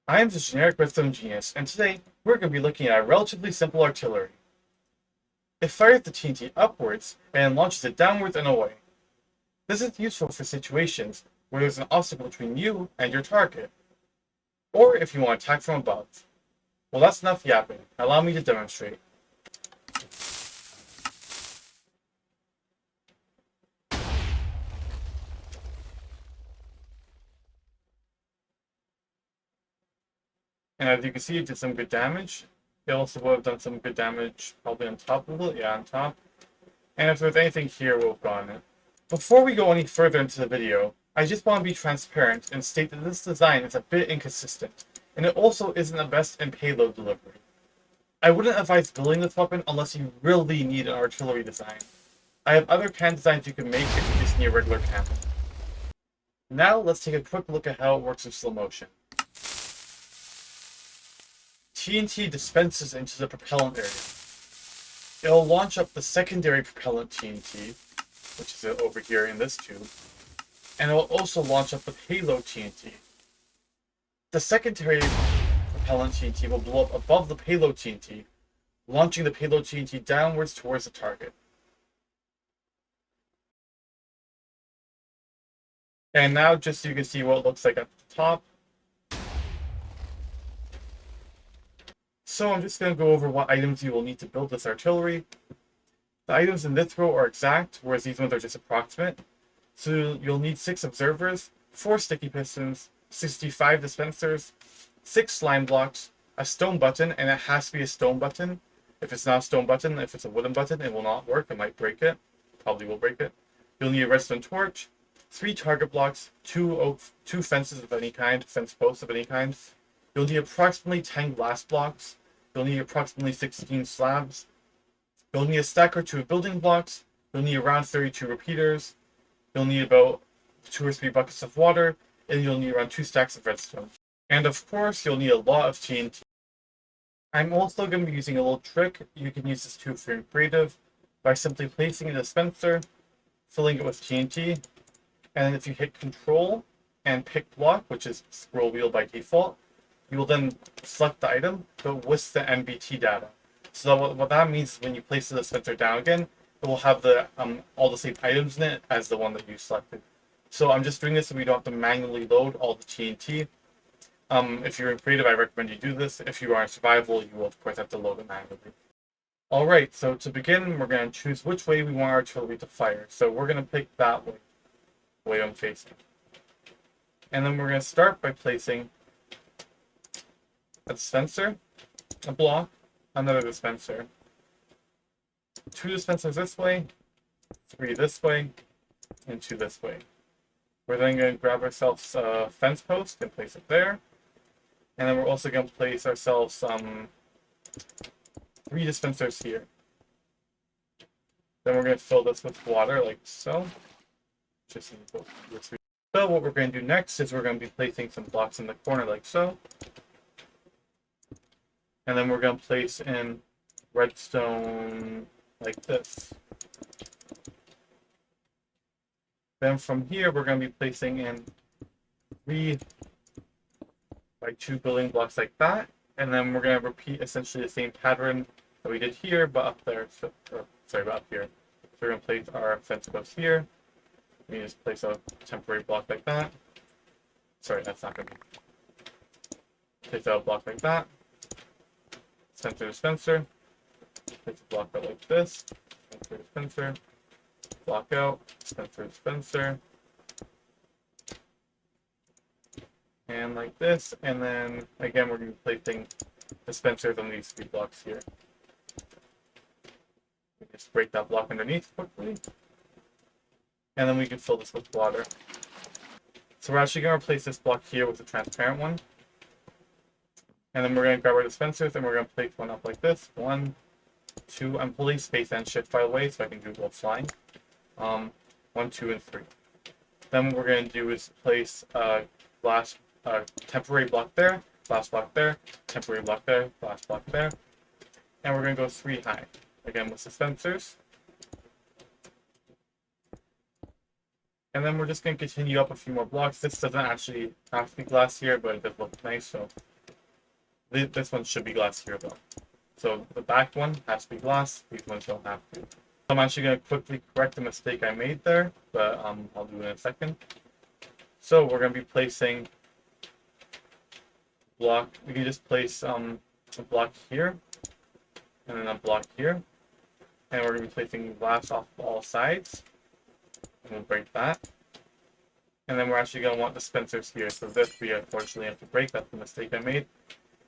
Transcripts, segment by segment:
I am the Generic Redstone Genius, and today we're going to be looking at a relatively simple artillery. It fires the TNT upwards and launches it downwards and away. This is useful for situations where there's an obstacle between you and your target, or if you want to attack from above. Well, that's enough yapping. Allow me to demonstrate. And as you can see, it did some good damage. It also would have done some good damage probably on top of it. Yeah, on top. And if there's anything here, we'll have gotten it. Before we go any further into the video, I just want to be transparent and state that this design is a bit inconsistent, and it also isn't the best in payload delivery. I wouldn't advise building this weapon unless you really need an artillery design. I have other cannon designs you can make if you just need a regular cannon. Now let's take a quick look at how it works in slow motion. TNT dispenses into the propellant area. It'll launch up the secondary propellant TNT, which is over here in this tube, and it will also launch up the payload TNT. The secondary propellant TNT will blow up above the payload TNT, launching the payload TNT downwards towards the target. And now just so you can see what it looks like at the top. So I'm just going to go over what items you will need to build this artillery. The items in this row are exact, whereas these ones are just approximate. So you'll need 6 observers, 4 sticky pistons, 65 dispensers, 6 slime blocks, a stone button, and it has to be a stone button. If it's not a stone button, if it's a wooden button, it will not work. It might break it. Probably will break it. You'll need a redstone torch, 3 target blocks, 2 fences of any kind, fence posts of any kind. You'll need approximately 10 glass blocks. You'll need approximately 16 slabs. You'll need a stack or 2 of building blocks. You'll need around 32 repeaters. You'll need about 2 or 3 buckets of water. And you'll need around 2 stacks of redstone. And of course, you'll need a lot of TNT. I'm also going to be using a little trick. You can use this too if you're creative by simply placing a dispenser, filling it with TNT, and then if you hit Control and pick block, which is scroll wheel by default, you will then select the item, but with the NBT data. So what that means is when you place the dispenser down again, it will have the all the same items in it as the one that you selected. So I'm just doing this so we don't have to manually load all the TNT. If you're in creative, I recommend you do this. If you are in survival, you will of course have to load it manually. Alright, so to begin, we're going to choose which way we want our artillery to fire. So we're going to pick that way, the way I'm facing. And then we're going to start by placing a dispenser, a block, another dispenser, 2 dispensers this way, 3 this way, and 2 this way. We're then going to grab ourselves a fence post and place it there. And then we're also going to place ourselves 3 dispensers here. Then we're going to fill this with water like so. So what we're going to do next is we're going to be placing some blocks in the corner like so. And then we're going to place in redstone like this. Then from here, we're going to be placing in 3 by 2 building blocks like that. And then we're going to repeat essentially the same pattern that we did here, but up there. But up here. So we're going to place our fence post here. We just place a temporary block like that. Sorry, that's not going to be. Place out a block like that. Dispenser, place a block out like this, dispenser, block out, dispenser, and like this, and then again we're going to be placing dispensers on these 3 blocks here. We just break that block underneath quickly, and then we can fill this with water. So we're actually going to replace this block here with a transparent one. And then we're going to grab our dispensers and we're going to place one up like this. 1, 2. I'm holding space and shift by the way, so I can do both flying. 1, 2, and 3. Then what we're going to do is place a glass temporary block there, glass block there, temporary block there, glass block there. And we're going to go 3 high. Again with dispensers. And then we're just going to continue up a few more blocks. This doesn't actually have to be glass here, but it does look nice, so This one should be glass here though. So the back one has to be glass, these ones don't have to. I'm actually going to quickly correct the mistake I made there, but I'll do it in a second. So we're going to be placing block. We can just place a block here, and then a block here. And we're going to be placing glass off all sides. And we'll break that. And then we're actually going to want dispensers here. So this we unfortunately have to break. That's the mistake I made.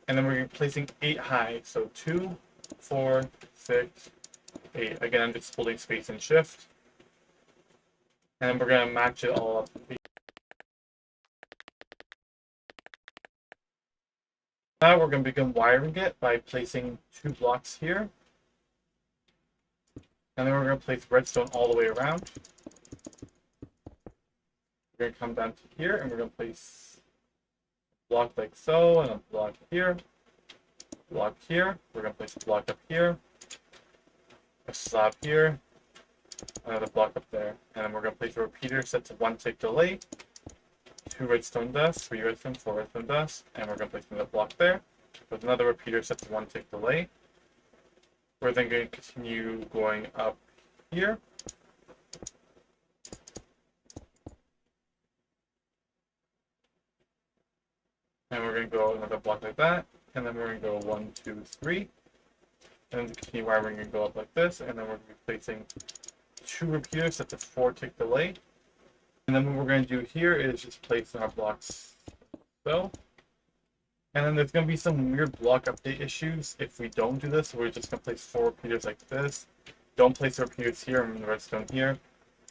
And then we're going to be placing 8 high. So 2, 4, 6, 8. Again, I'm just holding space and shift. And then we're going to match it all up. Now we're going to begin wiring it by placing 2 blocks here. And then we're going to place redstone all the way around. We're going to come down to here and we're going to place a block like so, and a block here, block here. We're going to place a block up here, a slab here, another block up there. And then we're going to place a repeater set to 1 tick delay, 2 redstone dust, 3 redstone, 4 redstone dust, and we're going to place another block there with another repeater set to 1 tick delay. We're then going to continue going up here. And we're going to go another block like that. And then we're going to go 1, 2, 3. And then to continue wiring, we're going to go up like this. And then we're going to be placing 2 repeaters set to 4 tick delay. And then what we're going to do here is just place our blocks so. And then there's going to be some weird block update issues if we don't do this. So we're just going to place 4 repeaters like this. Don't place the repeaters here and the redstone here.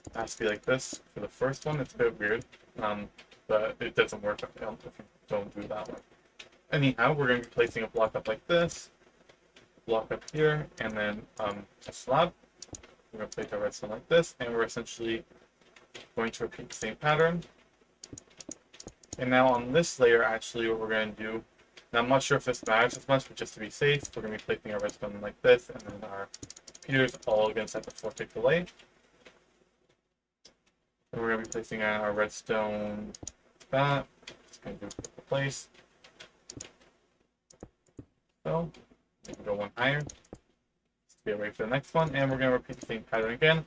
It has to be like this for the first one. It's a bit weird, but it doesn't work if you don't do it that way. Anyhow, we're going to be placing a block up like this, block up here, and then a slab. We're going to place our redstone like this, and we're essentially going to repeat the same pattern. And now on this layer, actually, what we're going to do, now I'm not sure if this matters as much, but just to be safe, we're going to be placing our redstone like this, and then our repeaters all against at the 4 tick delay. And we're going to be placing our redstone like that. Just going to do a place. So, we can go 1 higher. Let's get ready for the next one, and we're going to repeat the same pattern again.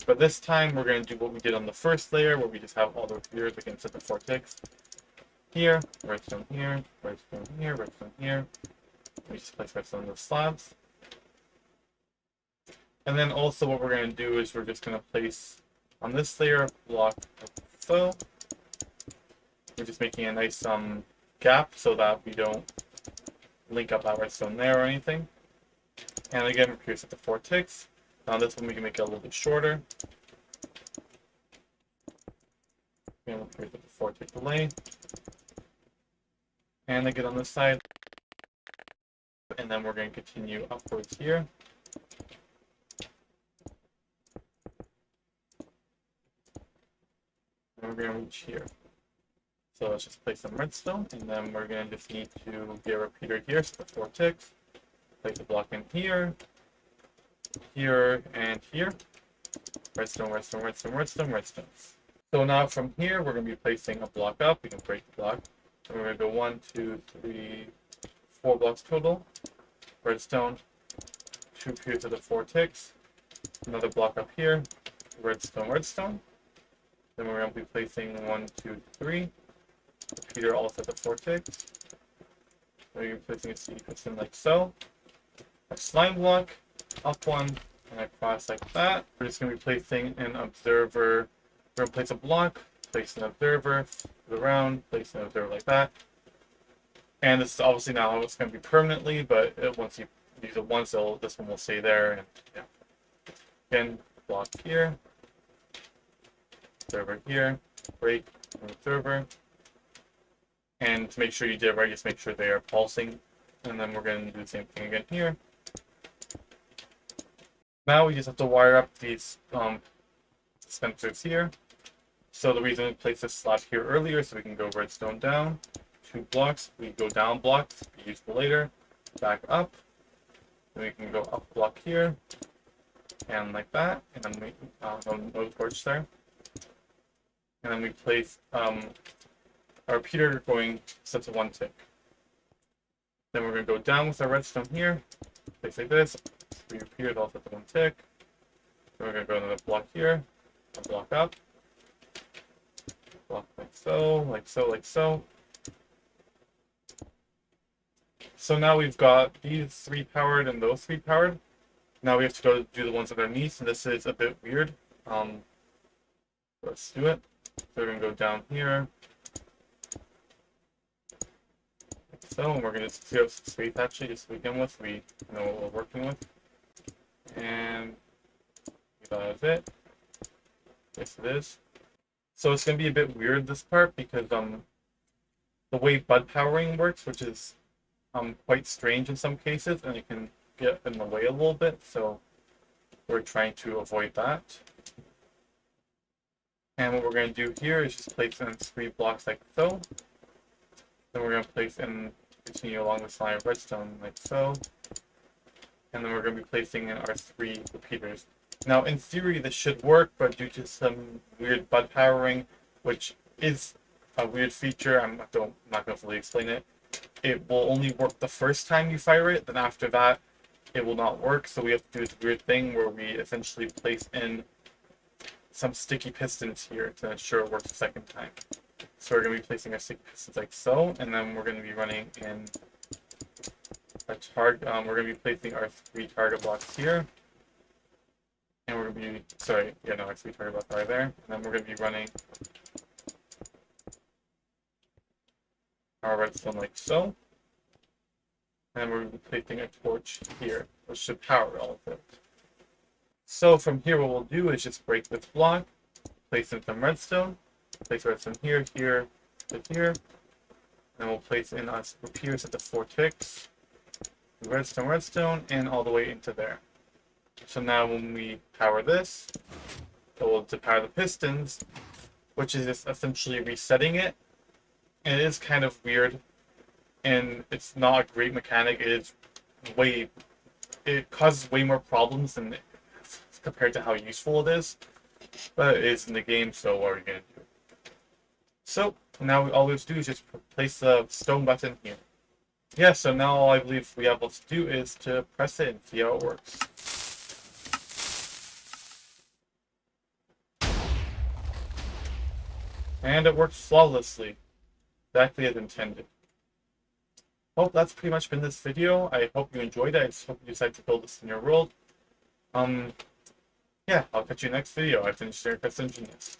But this time, we're going to do what we did on the first layer, where we just have all the repeaters against at the 4 ticks. Here, redstone here, redstone here, redstone here. We just place redstone on the slabs. And then also what we're going to do is we're just going to place on this layer a block like so. We're just making a nice gap so that we don't link up that redstone there or anything. And again, repeaters at the 4 ticks. Now this one we can make it a little bit shorter. Again, repeaters at the 4 tick delay. And again on this side. And then we're going to continue upwards here. And we're going to reach here. So let's just place some redstone, and then we're going to just need to get a repeater here, so the 4 ticks. Place a block in here, here, and here. Redstone, redstone, redstone, redstone, redstone. So now from here, we're going to be placing a block up. We can break the block. And we're going to go 1, 2, 3, 4 blocks total. Redstone, 2 repeaters of the 4 ticks. Another block up here. Redstone, redstone. Then we're going to be placing 1, 2, 3. Repeater also at the 4 ticks. We're going to be placing a CD piston like so. A slime block, up one, and across like that. We're just going to be placing an observer. We're going to place a block, place an observer, flip it around, place an observer like that. And this is obviously not how it's going to be permanently, but once you use it once, this one will stay there. And yeah. Again, block here, observer here, break, observer. And to make sure you did it right, just make sure they are pulsing. And then we're going to do the same thing again here. Now we just have to wire up these dispensers here. So the reason we placed this slab here earlier, so we can go redstone down, 2 blocks. We go down blocks, be useful later. Back up. Then we can go up block here, and like that. And then we no torch there. And then we place our repeater going set to 1 tick. Then we're going to go down with our redstone here, place like this, 3 repeaters all set to 1 tick. Then we're going to go another block here, a block up, block like so, like so, like so. So now we've got these 3 powered and those 3 powered. Now we have to go do the ones underneath, and this is a bit weird. Let's do it. So we're going to go down here, like so, and we're going to clear up some space actually, just to begin with. We know what we're working with. And that is it. Yes, it is. So it's going to be a bit weird, this part, because the way bud powering works, which is quite strange in some cases, and it can get in the way a little bit, so we're trying to avoid that. And what we're going to do here is just place in 3 blocks like so. Then we're going to place in, continue along this line of redstone like so. And then we're going to be placing in our 3 repeaters. Now, in theory, this should work, but due to some weird bud powering, which is a weird feature, I'm not going to fully explain it, it will only work the first time you fire it, then after that, it will not work. So we have to do this weird thing where we essentially place in some sticky pistons here to ensure it works the second time. So we're going to be placing our sticky pistons like so, and then we're going to be running in a target. We're going to be placing our 3 target blocks here, and we're going to be our 3 target blocks right there, and then we're going to be running our redstone like so, and we're going to be placing a torch here, which should power all of it. So from here, what we'll do is just break this block, place in some redstone, place redstone here, here, to here, and we'll place in our repeaters at the 4 ticks, redstone, redstone, and all the way into there. So now when we power this, it will to power the pistons, which is just essentially resetting it. And it is kind of weird, and it's not a great mechanic. It causes way more problems than compared to how useful it is, but it is in the game, so what are we going to do? So now all we have to do is just place the stone button here. Yeah, so now all I believe we have left to do is to press it and see how it works. And it works flawlessly, exactly as intended. Well, that's pretty much been this video. I hope you enjoyed it. I just hope you decide to build this in your world. Yeah, I'll catch you next video. I've been Generic Redstone Genius.